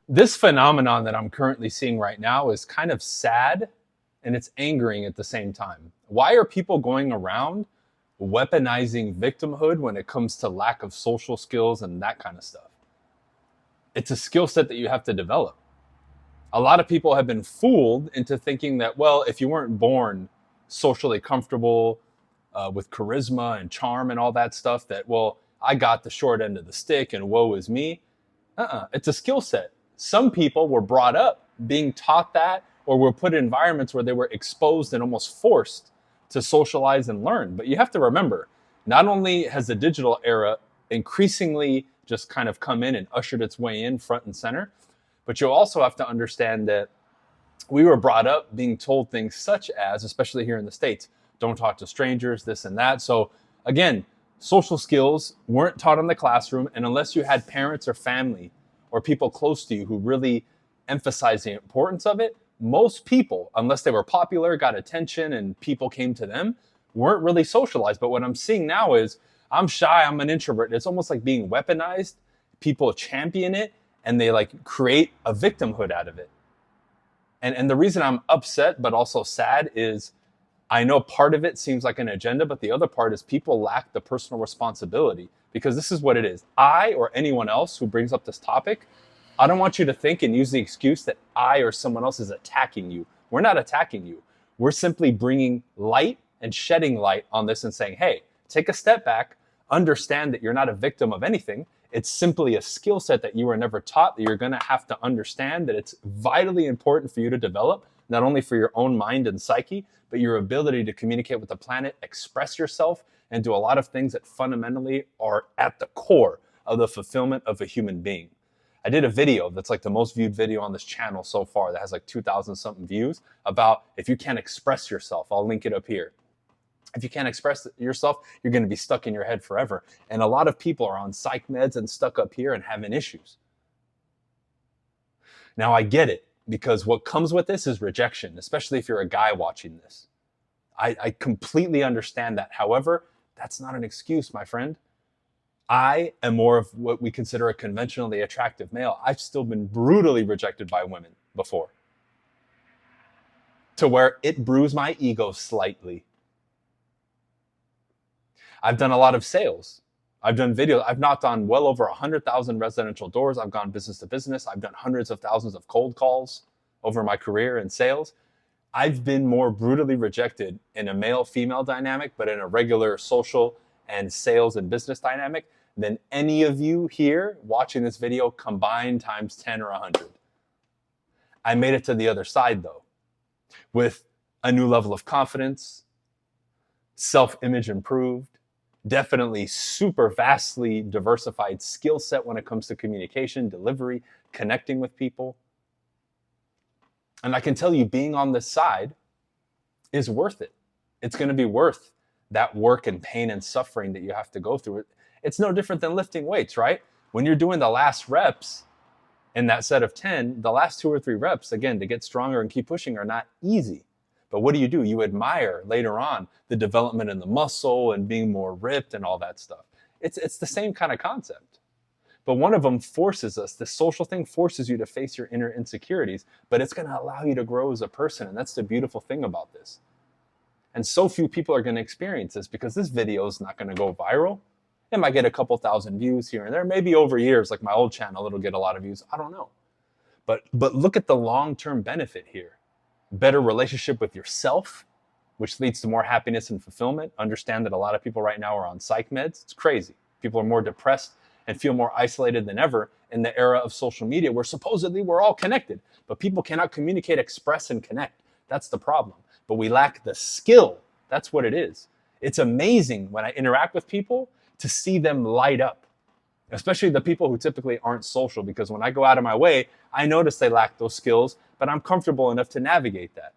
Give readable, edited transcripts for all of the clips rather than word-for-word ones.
This phenomenon that I'm currently seeing right now is kind of sad and it's angering at the same time. Why are people going around weaponizing victimhood when it comes to lack of social skills and that kind of stuff? It's a skill set that you have to develop. A lot of people have been fooled into thinking that, well, if you weren't born socially comfortable, with charisma and charm and all that stuff, that, well, I got the short end of the stick and woe is me. It's a skill set. Some people were brought up being taught that, or were put in environments where they were exposed and almost forced to socialize and learn. But you have to remember, not only has the digital era increasingly just kind of come in and ushered its way in front and center, but you also have to understand that we were brought up being told things such as, especially here in the States, don't talk to strangers, this and that. So again, social skills weren't taught in the classroom. And unless you had parents or family or people close to you who really emphasized the importance of it, most people, unless they were popular, got attention, and people came to them, weren't really socialized. But what I'm seeing now is I'm shy, I'm an introvert. It's almost like being weaponized. People champion it and they like create a victimhood out of it. And the reason I'm upset but also sad is I know part of it seems like an agenda, but the other part is people lack the personal responsibility, because this is what it is. I or anyone else who brings up this topic, I don't want you to think and use the excuse that I or someone else is attacking you. We're not attacking you. We're simply bringing light and shedding light on this and saying, hey, take a step back, understand that you're not a victim of anything. It's simply a skill set that you were never taught, that you're going to have to understand, that it's vitally important for you to develop, not only for your own mind and psyche, but your ability to communicate with the planet, express yourself, and do a lot of things that fundamentally are at the core of the fulfillment of a human being. I did a video that's like the most viewed video on this channel so far, that has like 2,000 something views, about if you can't express yourself. I'll link it up here. If you can't express yourself, you're going to be stuck in your head forever. And a lot of people are on psych meds and stuck up here and having issues. Now, I get it, because what comes with this is rejection, especially if you're a guy watching this. I completely understand that. However, that's not an excuse, my friend. I am more of what we consider a conventionally attractive male. I've still been brutally rejected by women before, to where it bruised my ego slightly. I've done a lot of sales. I've done videos. I've knocked on well over 100,000 residential doors. I've gone business to business. I've done hundreds of thousands of cold calls over my career in sales. I've been more brutally rejected in a male-female dynamic, but in a regular social and sales and business dynamic, than any of you here watching this video combined times 10 or 100. I made it to the other side, though, with a new level of confidence, self-image improved, definitely super vastly diversified skill set when it comes to communication, delivery, connecting with people. And I can tell you, being on this side is worth it. It's going to be worth that work and pain and suffering that you have to go through. It's no different than lifting weights, right? When you're doing the last reps in that set of 10, the last 2 or 3 reps, again, to get stronger and keep pushing, are not easy. But what do? You admire later on the development in the muscle and being more ripped and all that stuff. It's the same kind of concept. But one of them forces us, the social thing forces you to face your inner insecurities, but it's going to allow you to grow as a person. And that's the beautiful thing about this. And so few people are going to experience this, because this video is not going to go viral. It might get a couple thousand views here and there. Maybe over years, like my old channel, it'll get a lot of views. I don't know. But look at the long-term benefit here. Better relationship with yourself, which leads to more happiness and fulfillment. Understand that a lot of people right now are on psych meds. It's crazy. People are more depressed and feel more isolated than ever in the era of social media, where supposedly we're all connected, but people cannot communicate, express, and connect. That's the problem. But we lack the skill. That's what it is. It's amazing when I interact with people to see them light up, especially the people who typically aren't social, because when I go out of my way, I notice they lack those skills, but I'm comfortable enough to navigate that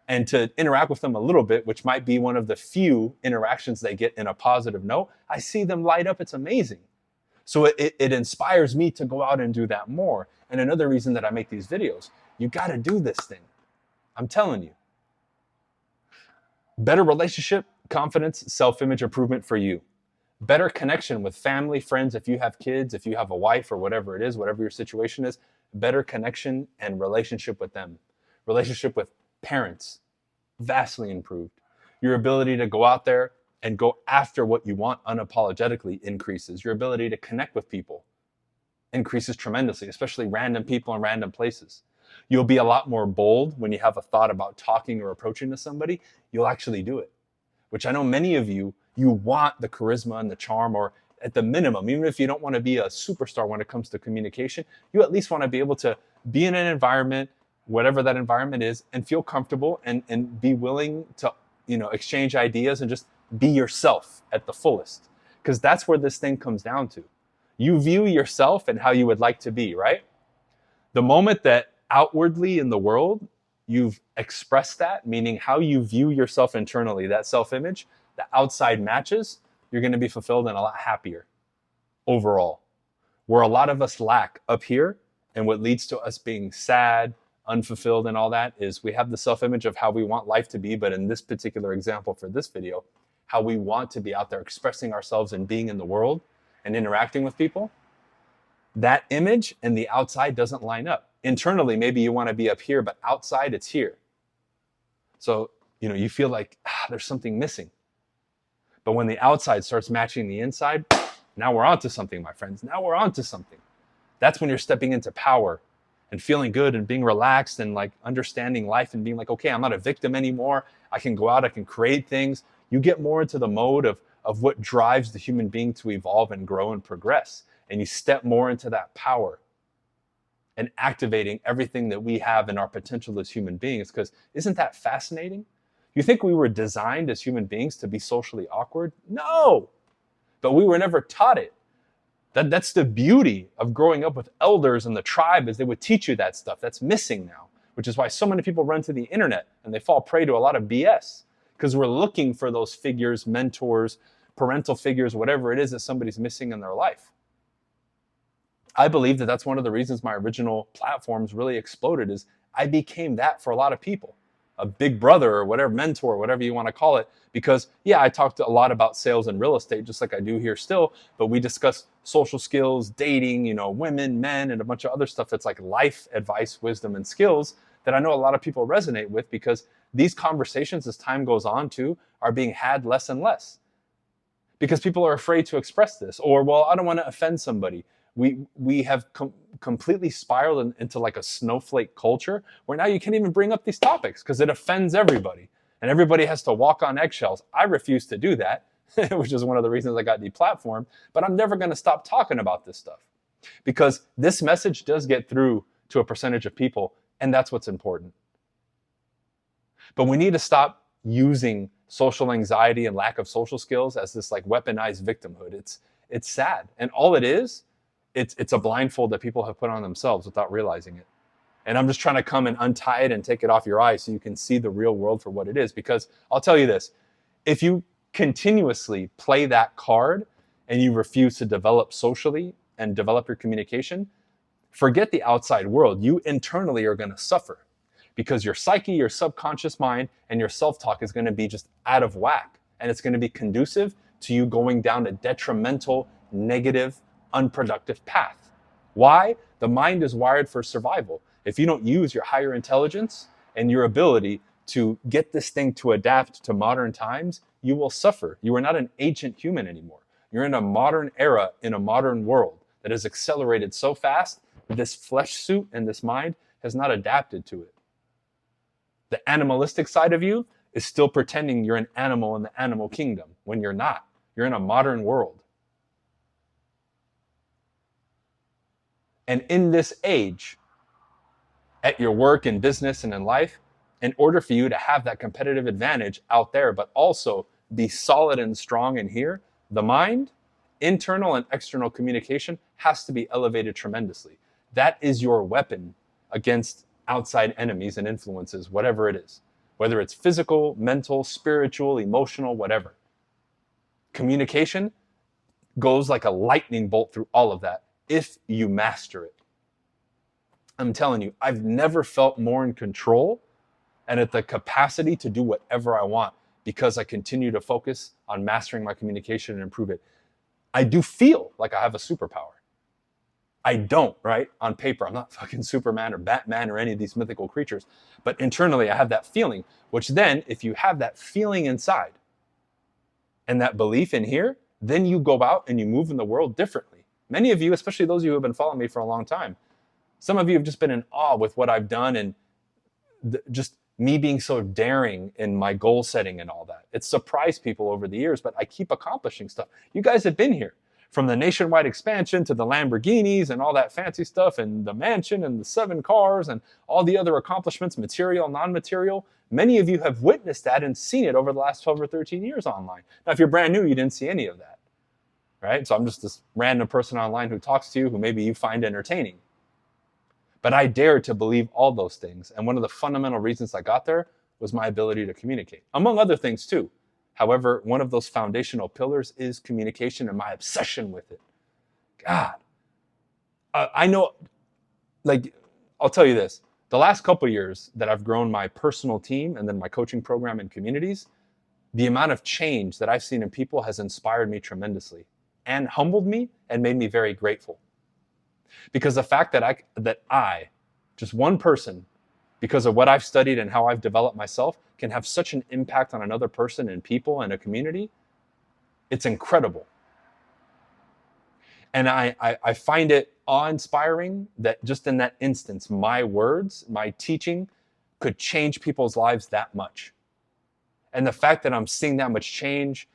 and to interact with them a little bit, which might be one of the few interactions they get in a positive note. I see them light up. It's amazing. So it inspires me to go out and do that more. And another reason that I make these videos, you got to do this thing. I'm telling you. Better relationship, confidence, self-image improvement for you. Better connection with family, friends, if you have kids, if you have a wife or whatever it is, whatever your situation is. better connection and relationship with them. Relationship with parents, vastly improved. Your ability to go out there and go after what you want unapologetically increases. Your ability to connect with people increases tremendously, especially random people in random places. You'll be a lot more bold when you have a thought about talking or approaching to somebody. You'll actually do it, which I know many of you want the charisma and the charm, or at the minimum, even if you don't want to be a superstar when it comes to communication, you at least want to be able to be in an environment, whatever that environment is, and feel comfortable and be willing to, exchange ideas and just be yourself at the fullest. Because that's where this thing comes down to. You view yourself and how you would like to be, right? The moment that outwardly in the world you've expressed that, meaning how you view yourself internally, that self-image, the outside matches, you're going to be fulfilled and a lot happier overall. Where a lot of us lack up here, and what leads to us being sad, unfulfilled, and all that, is we have the self-image of how we want life to be, but in this particular example for this video, how we want to be out there expressing ourselves and being in the world and interacting with people. That image and the outside doesn't line up. Internally, maybe you want to be up here, but outside it's here. So, you feel like there's something missing. But when the outside starts matching the inside, now we're onto something, my friends. Now we're onto something. That's when you're stepping into power and feeling good and being relaxed and like understanding life and being like, okay, I'm not a victim anymore. I can go out, I can create things. You get more into the mode of what drives the human being to evolve and grow and progress. And you step more into that power and activating everything that we have in our potential as human beings. Because isn't that fascinating? You think we were designed as human beings to be socially awkward? No, but we were never taught it. That's the beauty of growing up with elders in the tribe, is they would teach you that stuff. That's missing now, which is why so many people run to the internet and they fall prey to a lot of BS, because we're looking for those figures, mentors, parental figures, whatever it is that somebody's missing in their life. I believe that that's one of the reasons my original platforms really exploded, is I became that for a lot of people. A big brother or whatever, mentor, whatever you want to call it. Because I talked a lot about sales and real estate, just like I do here still, but we discuss social skills, dating, women, men, and a bunch of other stuff that's like life advice, wisdom, and skills that I know a lot of people resonate with, because these conversations, as time goes on too, are being had less and less. Because people are afraid to express this, or, well, I don't want to offend somebody. We have completely spiraled into like a snowflake culture where now you can't even bring up these topics because it offends everybody and everybody has to walk on eggshells. I refuse to do that, which is one of the reasons I got deplatformed, but I'm never going to stop talking about this stuff, because this message does get through to a percentage of people, and that's what's important. But we need to stop using social anxiety and lack of social skills as this like weaponized victimhood. It's sad, and all it is, it's a blindfold that people have put on themselves without realizing it. And I'm just trying to come and untie it and take it off your eyes so you can see the real world for what it is. Because I'll tell you this, if you continuously play that card and you refuse to develop socially and develop your communication, forget the outside world. You internally are going to suffer, because your psyche, your subconscious mind, and your self-talk is going to be just out of whack. And it's going to be conducive to you going down a detrimental, negative, unproductive path. Why? The mind is wired for survival. If you don't use your higher intelligence and your ability to get this thing to adapt to modern times, you will suffer. You are not an ancient human anymore. You're in a modern era, in a modern world that has accelerated so fast that this flesh suit and this mind has not adapted to it. The animalistic side of you is still pretending you're an animal in the animal kingdom when you're not. You're in a modern world. And in this age, at your work and business and in life, in order for you to have that competitive advantage out there, but also be solid and strong in here, the mind, internal and external communication has to be elevated tremendously. That is your weapon against outside enemies and influences, whatever it is, whether it's physical, mental, spiritual, emotional, whatever. Communication goes like a lightning bolt through all of that if you master it. I'm telling you, I've never felt more in control and at the capacity to do whatever I want, because I continue to focus on mastering my communication and improve it. I do feel like I have a superpower. I don't, right? On paper, I'm not fucking Superman or Batman or any of these mythical creatures. But internally, I have that feeling, which then, if you have that feeling inside and that belief in here, then you go out and you move in the world differently. Many of you, especially those of you who have been following me for a long time, some of you have just been in awe with what I've done and just me being so daring in my goal setting and all that. It's surprised people over the years, but I keep accomplishing stuff. You guys have been here. From the nationwide expansion to the Lamborghinis and all that fancy stuff and the mansion and the 7 cars and all the other accomplishments, material, non-material. Many of you have witnessed that and seen it over the last 12 or 13 years online. Now, if you're brand new, you didn't see any of that, right? So I'm just this random person online who talks to you who maybe you find entertaining. But I dared to believe all those things. And one of the fundamental reasons I got there was my ability to communicate, among other things too. However, one of those foundational pillars is communication and my obsession with it. God, I know, like, I'll tell you this. The last couple of years that I've grown my personal team and then my coaching program and communities, the amount of change that I've seen in people has inspired me tremendously and humbled me and made me very grateful. Because the fact that I, just one person, because of what I've studied and how I've developed myself, can have such an impact on another person and people and a community, it's incredible. And I find it awe-inspiring that just in that instance, my words, my teaching could change people's lives that much. And the fact that I'm seeing that much change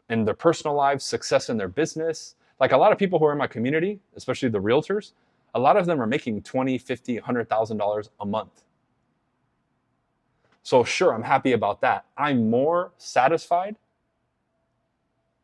in their personal lives, success in their business, like a lot of people who are in my community, especially the realtors, a lot of them are making $20,000, $50,000, $100,000 a month. So sure, I'm happy about that. I'm more satisfied,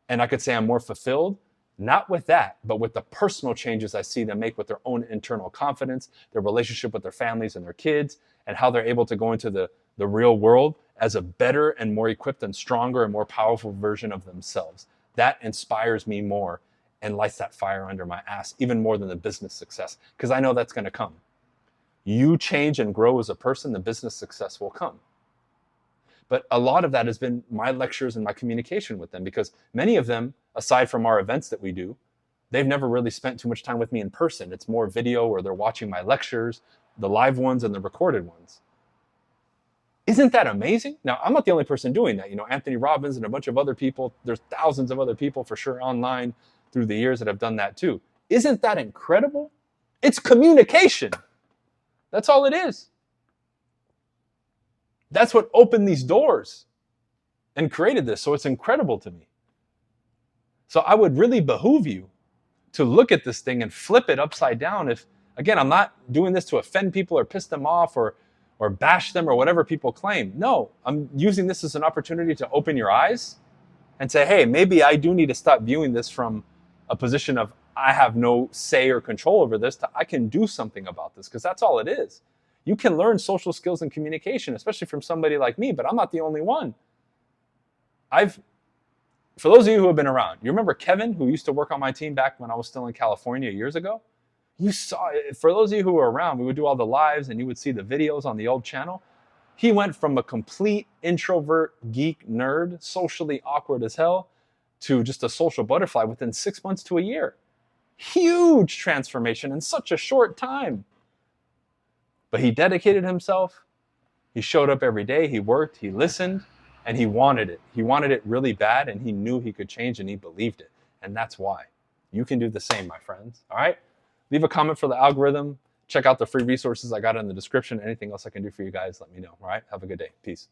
and I could say I'm more fulfilled, not with that, but with the personal changes I see them make with their own internal confidence, their relationship with their families and their kids, and how they're able to go into the real world as a better and more equipped and stronger and more powerful version of themselves. That inspires me more and lights that fire under my ass, even more than the business success, because I know that's going to come. You change and grow as a person, the business success will come. But a lot of that has been my lectures and my communication with them, because many of them, aside from our events that we do, they've never really spent too much time with me in person. It's more video, or they're watching my lectures, the live ones and the recorded ones. Isn't that amazing? Now, I'm not the only person doing that. You know, Anthony Robbins and a bunch of other people, there's thousands of other people for sure online through the years that have done that too. Isn't that incredible? It's communication. That's all it is. That's what opened these doors and created this. So it's incredible to me. So I would really behoove you to look at this thing and flip it upside down. If, again, I'm not doing this to offend people or piss them off or bash them or whatever people claim. No, I'm using this as an opportunity to open your eyes and say, hey, maybe I do need to stop viewing this from a position of I have no say or control over this to I can do something about this, because that's all it is. You can learn social skills and communication, especially from somebody like me, but I'm not the only one. For those of you who have been around, you remember Kevin, who used to work on my team back when I was still in California years ago? You saw it. For those of you who were around, we would do all the lives and you would see the videos on the old channel. He went from a complete introvert, geek, nerd, socially awkward as hell, to just a social butterfly within 6 months to a year. Huge transformation in such a short time. But he dedicated himself. He showed up every day. He worked. He listened. And he wanted it. He wanted it really bad, and he knew he could change, and he believed it. And that's why. You can do the same, my friends. All right? Leave a comment for the algorithm. Check out the free resources I got in the description. Anything else I can do for you guys, let me know. All right? Have a good day. Peace.